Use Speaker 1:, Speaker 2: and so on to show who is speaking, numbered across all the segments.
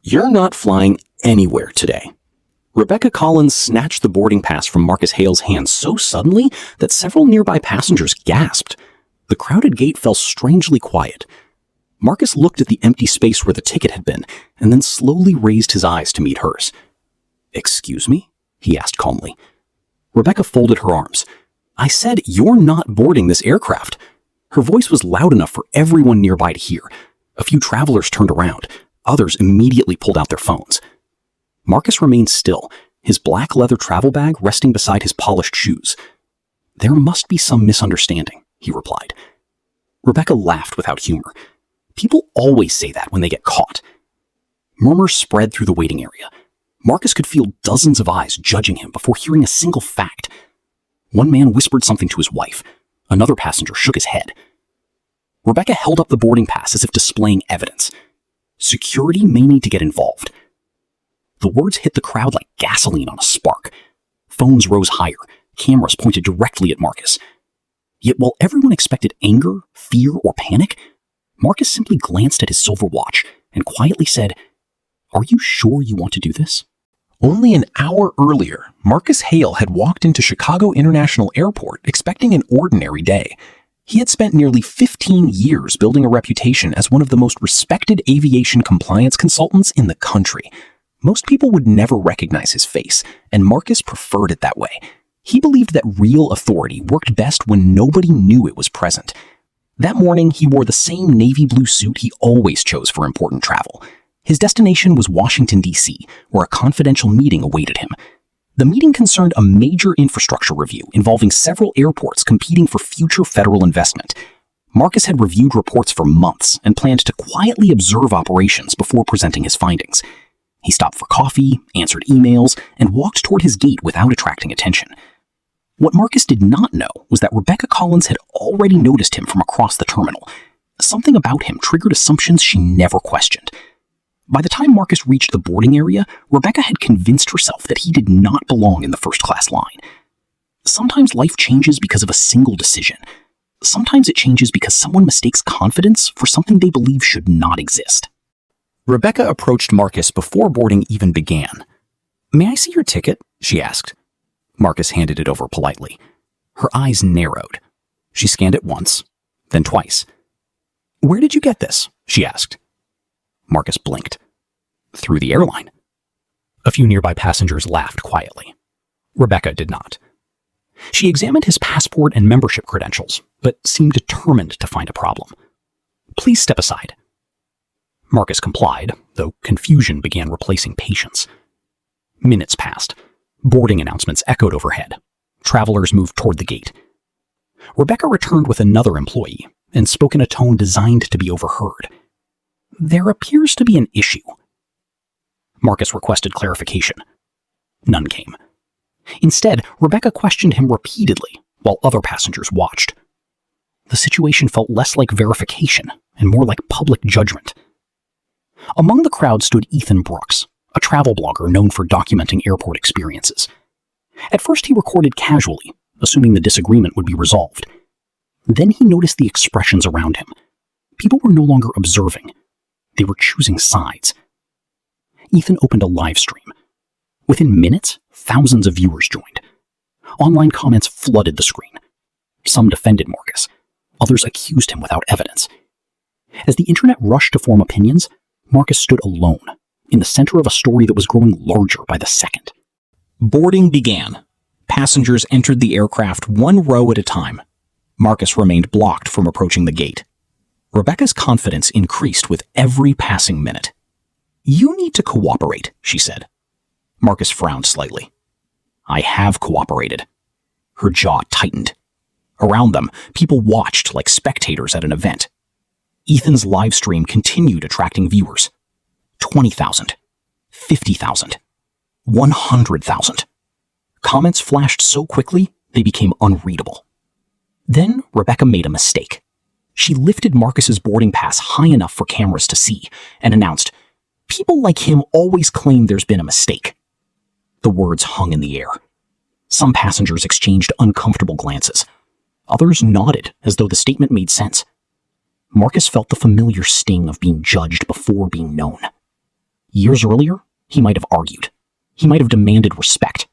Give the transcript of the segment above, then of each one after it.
Speaker 1: You're not flying anywhere today. Rebecca Collins snatched the boarding pass from Marcus Hale's hand so suddenly that several nearby passengers gasped. The crowded gate fell strangely quiet. Marcus looked at the empty space where the ticket had been, and then slowly raised his eyes to meet hers. "Excuse me?" he asked calmly. Rebecca folded her arms. "I said you're not boarding this aircraft." Her voice was loud enough for everyone nearby to hear. A few travelers turned around. Others immediately pulled out their phones. Marcus remained still, his black leather travel bag resting beside his polished shoes. "There must be some misunderstanding," he replied. Rebecca laughed without humor. People always say that when they get caught. Murmurs spread through the waiting area. Marcus could feel dozens of eyes judging him before hearing a single fact. One man whispered something to his wife. Another passenger shook his head. Rebecca held up the boarding pass as if displaying evidence. "Security may need to get involved." The words hit the crowd like gasoline on a spark. Phones rose higher, cameras pointed directly at Marcus. Yet while everyone expected anger, fear, or panic, Marcus simply glanced at his silver watch and quietly said, "Are you sure you want to do this?"
Speaker 2: Only an hour earlier, Marcus Hale had walked into Chicago International Airport expecting an ordinary day. He had spent nearly 15 years building a reputation as one of the most respected aviation compliance consultants in the country. Most people would never recognize his face, and Marcus preferred it that way. He believed that real authority worked best when nobody knew it was present. That morning, he wore the same navy blue suit he always chose for important travel. His destination was Washington, D.C., where a confidential meeting awaited him. The meeting concerned a major infrastructure review involving several airports competing for future federal investment. Marcus had reviewed reports for months and planned to quietly observe operations before presenting his findings. He stopped for coffee, answered emails, and walked toward his gate without attracting attention. What Marcus did not know was that Rebecca Collins had already noticed him from across the terminal. Something about him triggered assumptions she never questioned. By the time Marcus reached the boarding area, Rebecca had convinced herself that he did not belong in the first-class line. Sometimes life changes because of a single decision. Sometimes it changes because someone mistakes confidence for something they believe should not exist. Rebecca approached Marcus before boarding even began. "May I see your ticket?" she asked. Marcus handed it over politely. Her eyes narrowed. She scanned it once, then twice. "Where did you get this?" she asked. Marcus blinked. "Through the airline." A few nearby passengers laughed quietly. Rebecca did not. She examined his passport and membership credentials, but seemed determined to find a problem. "Please step aside." Marcus complied, though confusion began replacing patience. Minutes passed. Boarding announcements echoed overhead. Travelers moved toward the gate. Rebecca returned with another employee and spoke in a tone designed to be overheard. "There appears to be an issue." Marcus requested clarification. None came. Instead, Rebecca questioned him repeatedly while other passengers watched. The situation felt less like verification and more like public judgment. Among the crowd stood Ethan Brooks, a travel blogger known for documenting airport experiences. At first he recorded casually, assuming the disagreement would be resolved. Then he noticed the expressions around him. People were no longer observing. They were choosing sides. Ethan opened a live stream. Within minutes, thousands of viewers joined. Online comments flooded the screen. Some defended Marcus. Others accused him without evidence. As the internet rushed to form opinions, Marcus stood alone, in the center of a story that was growing larger by the second. Boarding began. Passengers entered the aircraft one row at a time. Marcus remained blocked from approaching the gate. Rebecca's confidence increased with every passing minute. "You need to cooperate," she said. Marcus frowned slightly. "I have cooperated." Her jaw tightened. Around them, people watched like spectators at an event. Ethan's live stream continued attracting viewers. 20,000, 50,000, 100,000. Comments flashed so quickly, they became unreadable. Then Rebecca made a mistake. She lifted Marcus's boarding pass high enough for cameras to see and announced, "People like him always claim there's been a mistake." The words hung in the air. Some passengers exchanged uncomfortable glances. Others nodded as though the statement made sense. Marcus felt the familiar sting of being judged before being known.
Speaker 1: Years earlier, he might have argued. He might have demanded respect.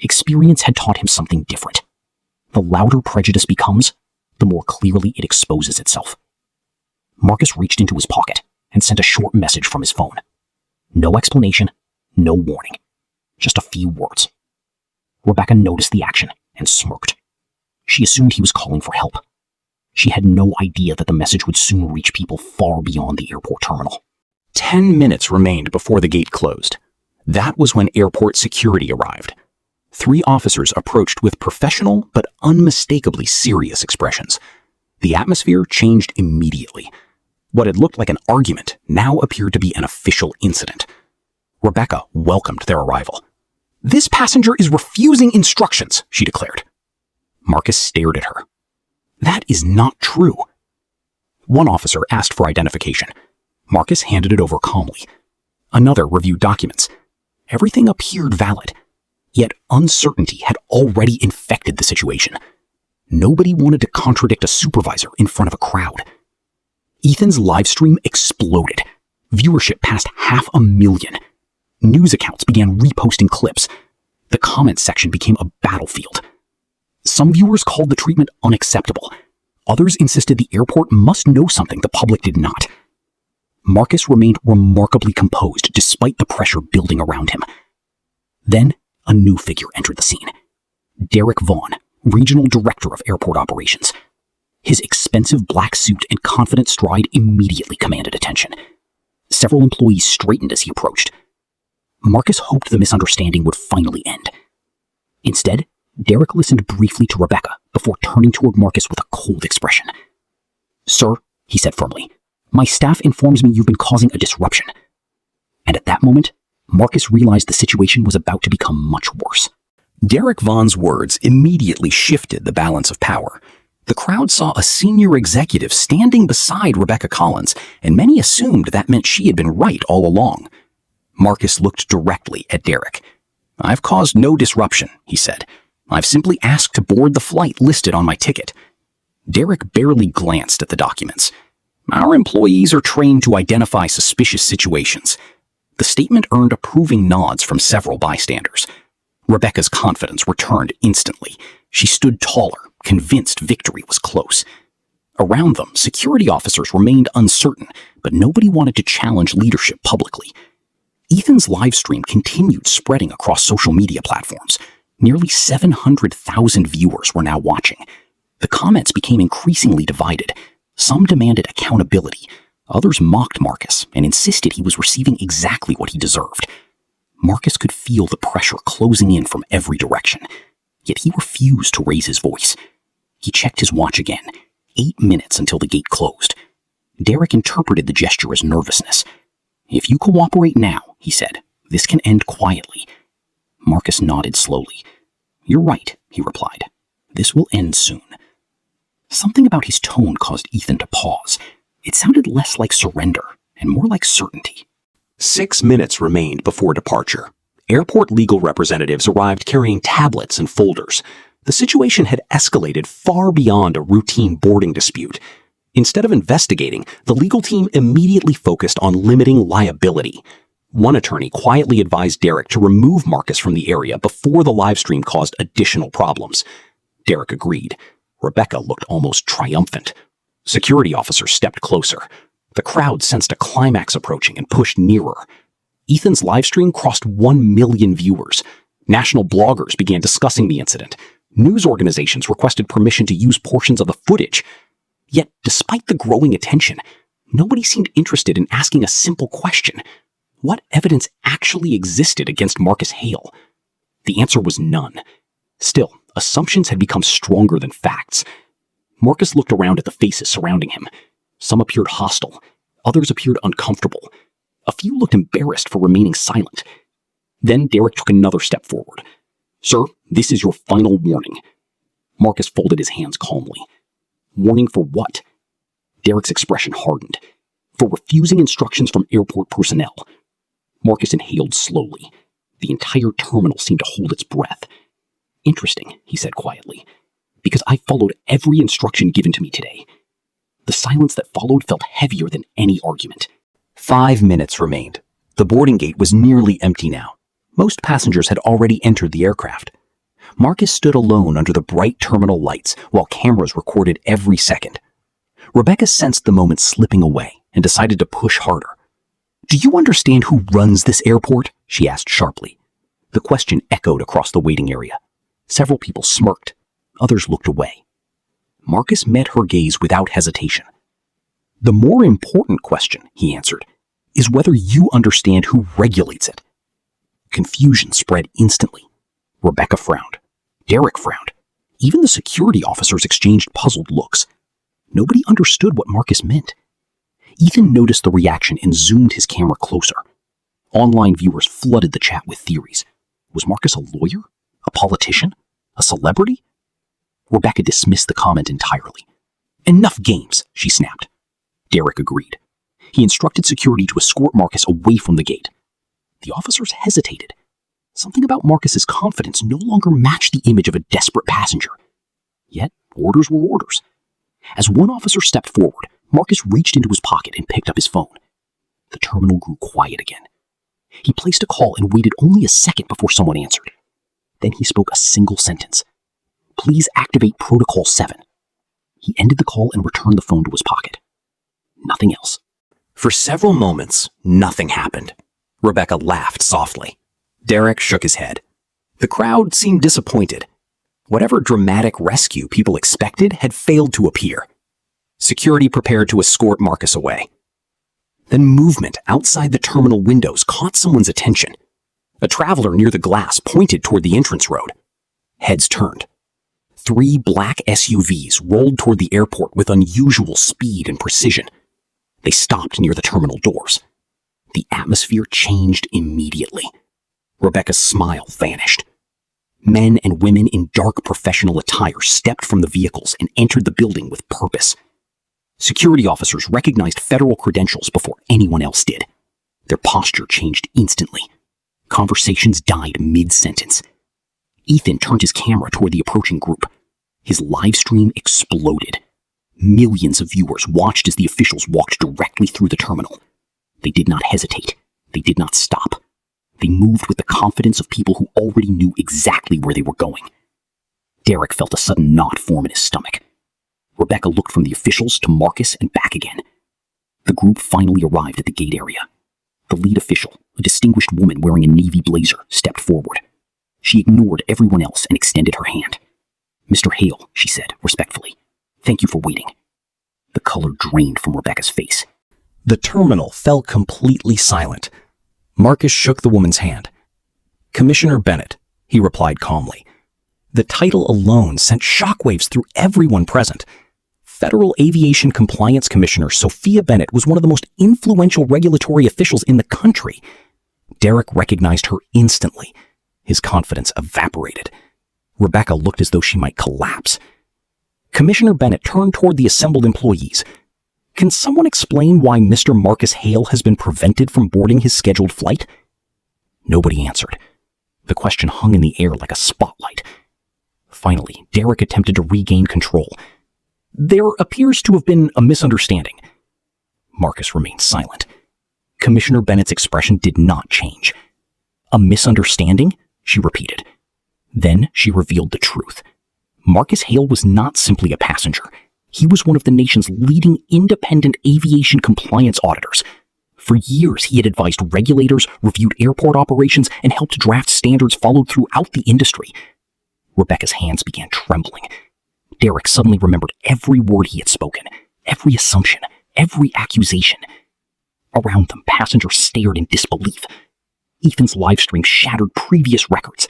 Speaker 1: Experience had taught him something different. The louder prejudice becomes, the more clearly it exposes itself. Marcus reached into his pocket and sent a short message from his phone. No explanation, no warning. Just a few words. Rebecca noticed the action and smirked. She assumed he was calling for help. She had no idea that the message would soon reach people far beyond the airport terminal.
Speaker 2: 10 minutes remained before the gate closed. That was when airport security arrived. 3 officers approached with professional but unmistakably serious expressions. The atmosphere changed immediately. What had looked like an argument now appeared to be an official incident. Rebecca welcomed their arrival. "This passenger is refusing instructions," she declared. Marcus stared at her. "That is not true." One officer asked for identification. Marcus handed it over calmly. Another reviewed documents. Everything appeared valid. Yet uncertainty had already infected the situation. Nobody wanted to contradict a supervisor in front of a crowd. Ethan's live stream exploded. Viewership passed 500,000. News accounts began reposting clips. The comments section became a battlefield. Some viewers called the treatment unacceptable. Others insisted the airport must know something the public did not. Marcus remained remarkably composed despite the pressure building around him. Then, a new figure entered the scene. Derek Vaughn, Regional Director of Airport Operations. His expensive black suit and confident stride immediately commanded attention. Several employees straightened as he approached. Marcus hoped the misunderstanding would finally end. Instead, Derek listened briefly to Rebecca before turning toward Marcus with a cold expression. "Sir," he said firmly, "my staff informs me you've been causing a disruption." And at that moment, Marcus realized the situation was about to become much worse. Derek Vaughn's words immediately shifted the balance of power. The crowd saw a senior executive standing beside Rebecca Collins, and many assumed that meant she had been right all along. Marcus looked directly at Derek. "I've caused no disruption," he said. "I've simply asked to board the flight listed on my ticket." Derek barely glanced at the documents. "Our employees are trained to identify suspicious situations." The statement earned approving nods from several bystanders. Rebecca's confidence returned instantly. She stood taller, convinced victory was close. Around them, security officers remained uncertain, but nobody wanted to challenge leadership publicly. Ethan's live stream continued spreading across social media platforms. Nearly 700,000 viewers were now watching. The comments became increasingly divided. Some demanded accountability. Others mocked Marcus and insisted he was receiving exactly what he deserved. Marcus could feel the pressure closing in from every direction, yet he refused to raise his voice. He checked his watch again. 8 minutes until the gate closed. Derek interpreted the gesture as nervousness. "If you cooperate now," he said, "this can end quietly." Marcus nodded slowly. "You're right," he replied. "This will end soon." Something about his tone caused Ethan to pause. It sounded less like surrender and more like certainty. 6 minutes remained before departure. Airport legal representatives arrived carrying tablets and folders. The situation had escalated far beyond a routine boarding dispute. Instead of investigating, the legal team immediately focused on limiting liability. One attorney quietly advised Derek to remove Marcus from the area before the livestream caused additional problems. Derek agreed. Rebecca looked almost triumphant. Security officers stepped closer. The crowd sensed a climax approaching and pushed nearer. Ethan's livestream crossed 1 million viewers. National bloggers began discussing the incident. News organizations requested permission to use portions of the footage. Yet, despite the growing attention, nobody seemed interested in asking a simple question. What evidence actually existed against Marcus Hale? The answer was none. Still, assumptions had become stronger than facts. Marcus looked around at the faces surrounding him. Some appeared hostile. Others appeared uncomfortable. A few looked embarrassed for remaining silent. Then Derek took another step forward. "Sir, this is your final warning." Marcus folded his hands calmly. "Warning for what?" Derek's expression hardened. "For refusing instructions from airport personnel." Marcus inhaled slowly. The entire terminal seemed to hold its breath. "Interesting," he said quietly, "because I followed every instruction given to me today." The silence that followed felt heavier than any argument. 5 minutes remained.
Speaker 1: The boarding gate was nearly empty now. Most passengers had already entered the aircraft. Marcus stood alone under the bright terminal lights while cameras recorded every second. Rebecca sensed the moment slipping away and decided to push harder. "Do you understand who runs this airport?" she asked sharply. The question echoed across the waiting area. Several people smirked. Others looked away. Marcus met her gaze without hesitation. "The more important question," he answered, "is whether you understand who regulates it." Confusion spread instantly. Rebecca frowned. Derek frowned. Even the security officers exchanged puzzled looks. Nobody understood what Marcus meant. Ethan noticed the reaction and zoomed his camera closer. Online viewers flooded the chat with theories. Was Marcus a lawyer? A politician? A celebrity? Rebecca dismissed the comment entirely. "Enough games," she snapped. Derek agreed. He instructed security to escort Marcus away from the gate. The officers hesitated. Something about Marcus's confidence no longer matched the image of a desperate passenger. Yet, orders were orders. As one officer stepped forward, Marcus reached into his pocket and picked up his phone. The terminal grew quiet again. He placed a call and waited only a second before someone answered. Then he spoke a single sentence. "Please activate Protocol 7. He ended the call and returned the phone to his pocket. Nothing else. For several moments, nothing happened. Rebecca laughed softly. Derek shook his head. The crowd seemed disappointed. Whatever dramatic rescue people expected had failed to appear. Security prepared to escort Marcus away. Then movement outside the terminal windows caught someone's attention. A traveler near the glass pointed toward the entrance road. Heads turned. 3 black SUVs rolled toward the airport with unusual speed and precision. They stopped near the terminal doors. The atmosphere changed immediately. Rebecca's smile vanished. Men and women in dark professional attire stepped from the vehicles and entered the building with purpose. Security officers recognized federal credentials before anyone else did. Their posture changed instantly. Conversations died mid-sentence. Ethan turned his camera toward the approaching group. His live stream exploded. Millions of viewers watched as the officials walked directly through the terminal. They did not hesitate. They did not stop. They moved with the confidence of people who already knew exactly where they were going. Derek felt a sudden knot form in his stomach. Rebecca looked from the officials to Marcus and back again. The group finally arrived at the gate area. The lead official, a distinguished woman wearing a navy blazer, stepped forward. She ignored everyone else and extended her hand. "Mr. Hale," she said respectfully, "thank you for waiting." The color drained from Rebecca's face. The terminal fell completely silent. Marcus shook the woman's hand. "Commissioner Bennett," he replied calmly. The title alone sent shockwaves through everyone present. Federal Aviation Compliance Commissioner Sophia Bennett was one of the most influential regulatory officials in the country. Derek recognized her instantly. His confidence evaporated. Rebecca looked as though she might collapse. Commissioner Bennett turned toward the assembled employees. "Can someone explain why Mr. Marcus Hale has been prevented from boarding his scheduled flight?" Nobody answered. The question hung in the air like a spotlight. Finally, Derek attempted to regain control. "There appears to have been a misunderstanding." Marcus remained silent. Commissioner Bennett's expression did not change. "A misunderstanding?" she repeated. Then she revealed the truth. Marcus Hale was not simply a passenger. He was one of the nation's leading independent aviation compliance auditors. For years, he had advised regulators, reviewed airport operations, and helped draft standards followed throughout the industry. Rebecca's hands began trembling. Derek suddenly remembered every word he had spoken, every assumption, every accusation. Around them, passengers stared in disbelief. Ethan's live stream shattered previous records.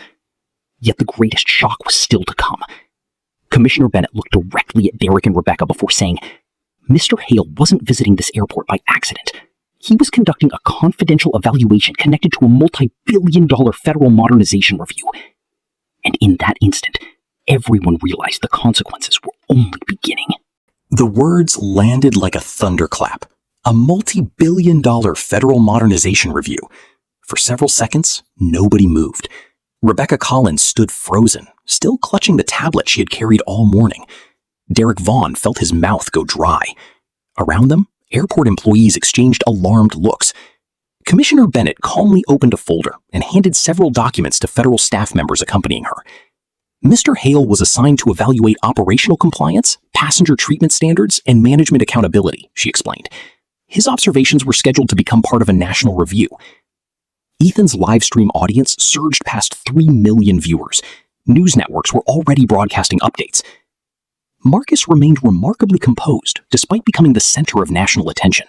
Speaker 1: Yet the greatest shock was still to come. Commissioner Bennett looked directly at Derek and Rebecca before saying, "Mr. Hale wasn't visiting this airport by accident. He was conducting a confidential evaluation connected to a multi-billion-dollar federal modernization review." And in that instant, everyone realized the consequences were only beginning. The words landed like a thunderclap. A multi-billion-dollar federal modernization review. For several seconds, nobody moved. Rebecca Collins stood frozen, still clutching the tablet she had carried all morning. Derek Vaughn felt his mouth go dry. Around them, airport employees exchanged alarmed looks. Commissioner Bennett calmly opened a folder and handed several documents to federal staff members accompanying her. Mr. Hale was assigned to evaluate operational compliance, passenger treatment standards, and management accountability, she explained. His observations were scheduled to become part of a national review. Ethan's live stream audience surged past 3 million viewers. News networks were already broadcasting updates. Marcus remained remarkably composed, despite becoming the center of national attention.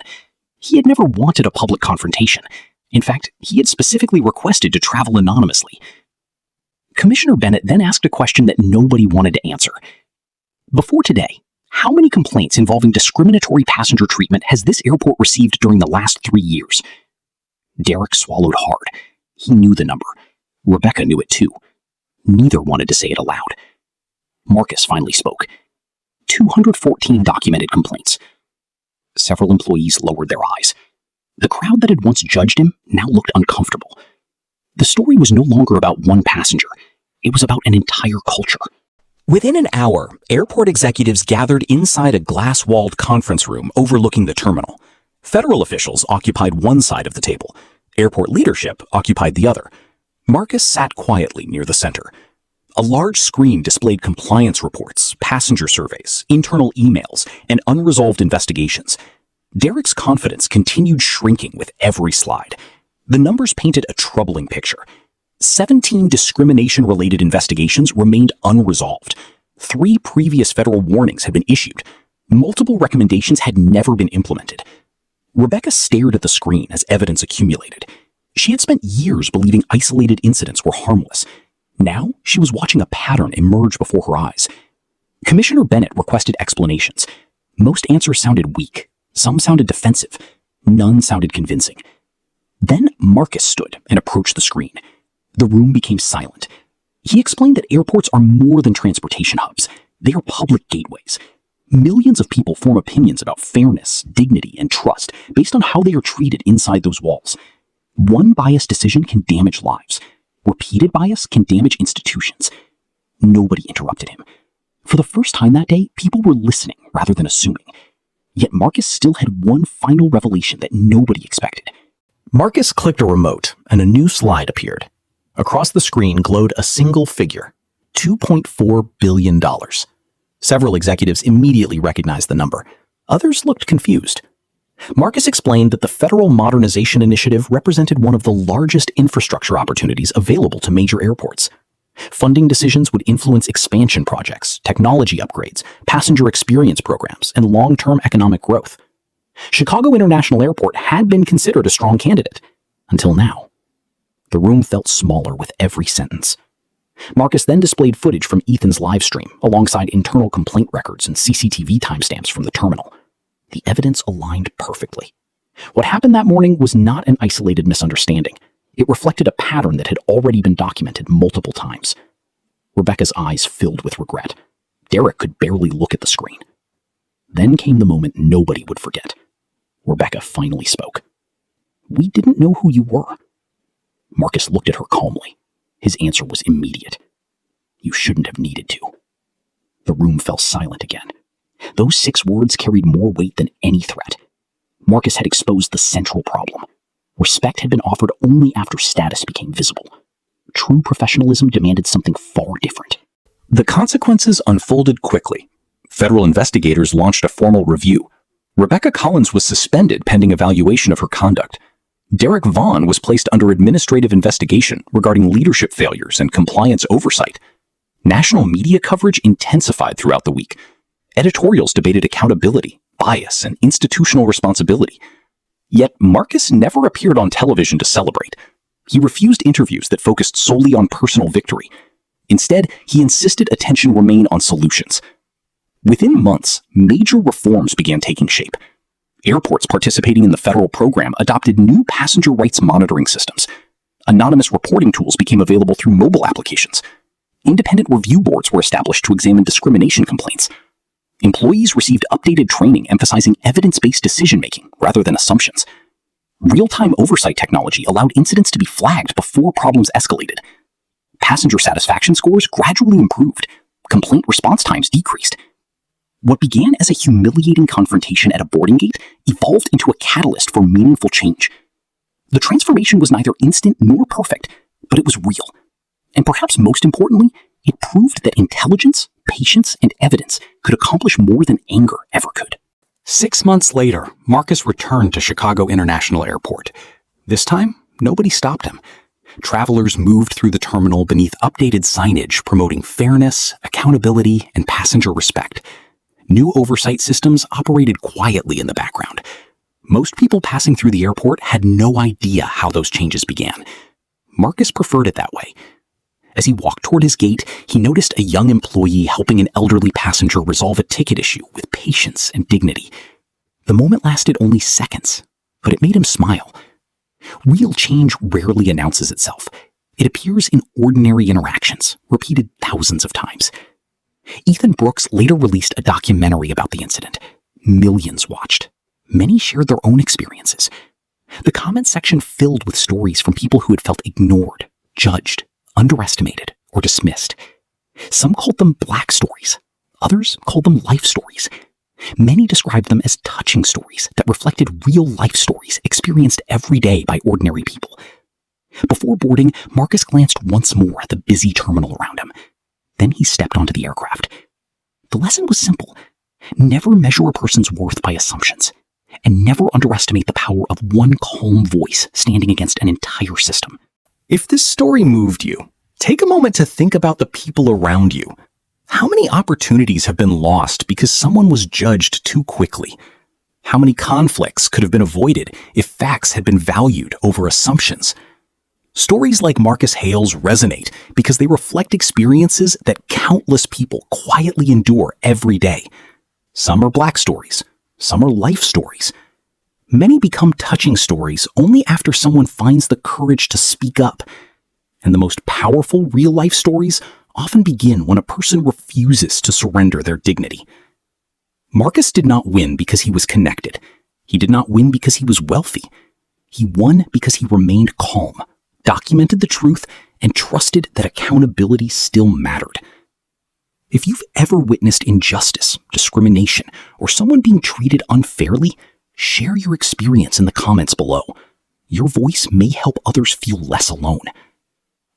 Speaker 1: He had never wanted a public confrontation. In fact, he had specifically requested to travel anonymously. Commissioner Bennett then asked a question that nobody wanted to answer. Before today, how many complaints involving discriminatory passenger treatment has this airport received during the last 3 years? Derek swallowed hard. He knew the number. Rebecca knew it too. Neither wanted to say it aloud. Marcus finally spoke. 214 documented complaints. Several employees lowered their eyes. The crowd that had once judged him now looked uncomfortable. The story was no longer about one passenger. It was about an entire culture. Within an hour, airport executives gathered inside a glass-walled conference room overlooking the terminal. Federal officials occupied one side of the table. Airport leadership occupied the other. Marcus sat quietly near the center. A large screen displayed compliance reports, passenger surveys, internal emails, and unresolved investigations. Derek's confidence continued shrinking with every slide. The numbers painted a troubling picture. 17 discrimination-related investigations remained unresolved. 3 previous federal warnings had been issued. Multiple recommendations had never been implemented. Rebecca stared at the screen as evidence accumulated. She had spent years believing isolated incidents were harmless. Now, she was watching a pattern emerge before her eyes. Commissioner Bennett requested explanations. Most answers sounded weak. Some sounded defensive. None sounded convincing. Then Marcus stood and approached the screen. The room became silent. He explained that airports are more than transportation hubs. They are public gateways. Millions of people form opinions about fairness, dignity, and trust based on how they are treated inside those walls. One biased decision can damage lives. Repeated bias can damage institutions. Nobody interrupted him. For the first time that day, people were listening rather than assuming. Yet Marcus still had one final revelation that nobody expected. Marcus clicked a remote, and a new slide appeared. Across the screen glowed a single figure, $2.4 billion. Several executives immediately recognized the number. Others looked confused. Marcus explained that the Federal Modernization Initiative represented one of the largest infrastructure opportunities available to major airports. Funding decisions would influence expansion projects, technology upgrades, passenger experience programs, and long-term economic growth. Chicago International Airport had been considered a strong candidate, until now. The room felt smaller with every sentence. Marcus then displayed footage from Ethan's live stream, alongside internal complaint records and CCTV timestamps from the terminal. The evidence aligned perfectly. What happened that morning was not an isolated misunderstanding. It reflected a pattern that had already been documented multiple times. Rebecca's eyes filled with regret. Derek could barely look at the screen. Then came the moment nobody would forget. Rebecca finally spoke. "We didn't know who you were." Marcus looked at her calmly. His answer was immediate. "You shouldn't have needed to." The room fell silent again. Those 6 words carried more weight than any threat. Marcus had exposed the central problem. Respect had been offered only after status became visible. True professionalism demanded something far different. The consequences unfolded quickly. Federal investigators launched a formal review. Rebecca Collins was suspended pending evaluation of her conduct. Derek Vaughn was placed under administrative investigation regarding leadership failures and compliance oversight. National media coverage intensified throughout the week. Editorials debated accountability, bias, and institutional responsibility. Yet Marcus never appeared on television to celebrate. He refused interviews that focused solely on personal victory. Instead, he insisted attention remain on solutions. Within months, major reforms began taking shape. Airports participating in the federal program adopted new passenger rights monitoring systems. Anonymous reporting tools became available through mobile applications. Independent review boards were established to examine discrimination complaints. Employees received updated training emphasizing evidence-based decision-making rather than assumptions. Real-time oversight technology allowed incidents to be flagged before problems escalated. Passenger satisfaction scores gradually improved. Complaint response times decreased. What began as a humiliating confrontation at a boarding gate evolved into a catalyst for meaningful change. The transformation was neither instant nor perfect, but it was real. And perhaps most importantly, it proved that intelligence, patience, and evidence could accomplish more than anger ever could. 6 months later, Marcus returned to Chicago International Airport. This time, nobody stopped him. Travelers moved through the terminal beneath updated signage promoting fairness, accountability, and passenger respect. New oversight systems operated quietly in the background. Most people passing through the airport had no idea how those changes began. Marcus preferred it that way. As he walked toward his gate, he noticed a young employee helping an elderly passenger resolve a ticket issue with patience and dignity. The moment lasted only seconds, but it made him smile. Real change rarely announces itself. It appears in ordinary interactions, repeated thousands of times. Ethan Brooks later released a documentary about the incident. Millions watched. Many shared their own experiences. The comment section filled with stories from people who had felt ignored, judged, underestimated, or dismissed. Some called them black stories. Others called them life stories. Many described them as touching stories that reflected real life stories experienced every day by ordinary people. Before boarding, Marcus glanced once more at the busy terminal around him. Then he stepped onto the aircraft. The lesson was simple. Never measure a person's worth by assumptions, and never underestimate the power of one calm voice standing against an entire system.
Speaker 2: If this story moved you, take a moment to think about the people around you. How many opportunities have been lost because someone was judged too quickly? How many conflicts could have been avoided if facts had been valued over assumptions? Stories like Marcus Hale's resonate because they reflect experiences that countless people quietly endure every day. Some are black stories, some are life stories. Many become touching stories only after someone finds the courage to speak up. And the most powerful real-life stories often begin when a person refuses to surrender their dignity. Marcus did not win because he was connected. He did not win because he was wealthy. He won because he remained calm, documented the truth, and trusted that accountability still mattered. If you've ever witnessed injustice, discrimination, or someone being treated unfairly, share your experience in the comments below. Your voice may help others feel less alone.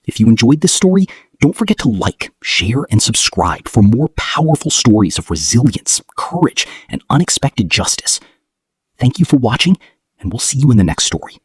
Speaker 2: If you enjoyed this story, don't forget to like, share, and subscribe for more powerful stories of resilience, courage, and unexpected justice. Thank you for watching, and we'll see you in the next story.